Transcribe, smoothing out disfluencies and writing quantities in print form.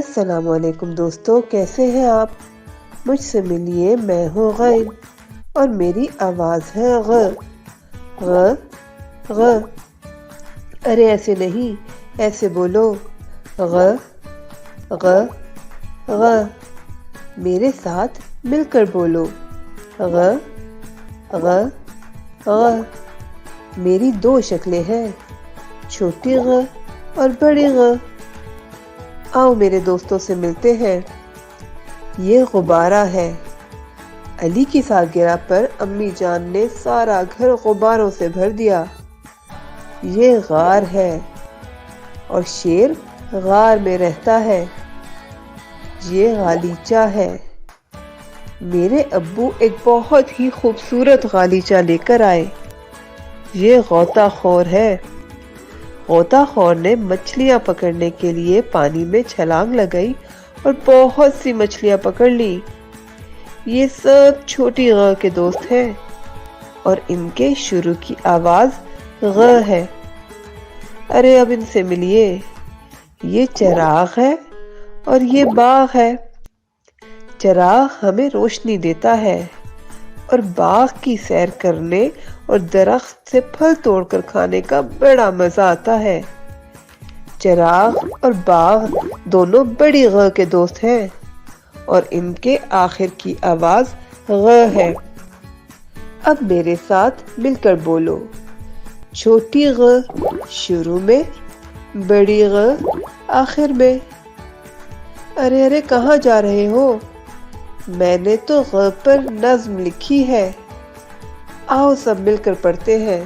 السلام علیکم دوستو، کیسے ہیں آپ؟ مجھ سے ملیے، میں ہوں غین اور میری آواز ہے غ غ غ۔ ارے ایسے نہیں، ایسے بولو، غ غ غ۔ میرے ساتھ مل کر بولو، غ غ غ۔ میری دو شکلیں ہیں، چھوٹی غ اور بڑی غ۔ آؤ میرے دوستوں سے ملتے ہیں۔ یہ غبارہ ہے۔ علی کی سالگرہ پر امی جان نے سارا گھر غباروں سے بھر دیا۔ یہ غار ہے اور شیر غار میں رہتا ہے۔ یہ غالیچہ ہے۔ میرے ابو ایک بہت ہی خوبصورت غالیچہ لے کر آئے۔ یہ غوطہ خور ہے۔ غوطہ خور نے مچھلیاں پکڑنے کے لیے پانی میں چھلانگ لگائی اور بہت سی مچھلیاں پکڑ لی۔ یہ سب چھوٹی غ کے دوست ہیں اور ان کے شروع کی آواز غ ہے۔ ارے اب ان سے ملیے۔ یہ چراغ ہے اور یہ باغ ہے۔ چراغ ہمیں روشنی دیتا ہے اور باغ کی سیر کرنے اور درخت سے پھل توڑ کر کھانے کا بڑا مزہ آتا ہے۔ چراغ اور باغ دونوں بڑی غ کے دوست ہیں اور ان کے آخر کی آواز غ ہے۔ اب میرے ساتھ مل کر بولو، چھوٹی غ شروع میں، بڑی غ آخر میں۔ ارے ارے کہاں جا رہے ہو؟ میں نے تو غ پر نظم لکھی ہے، آؤ سب مل کر پڑھتے ہیں۔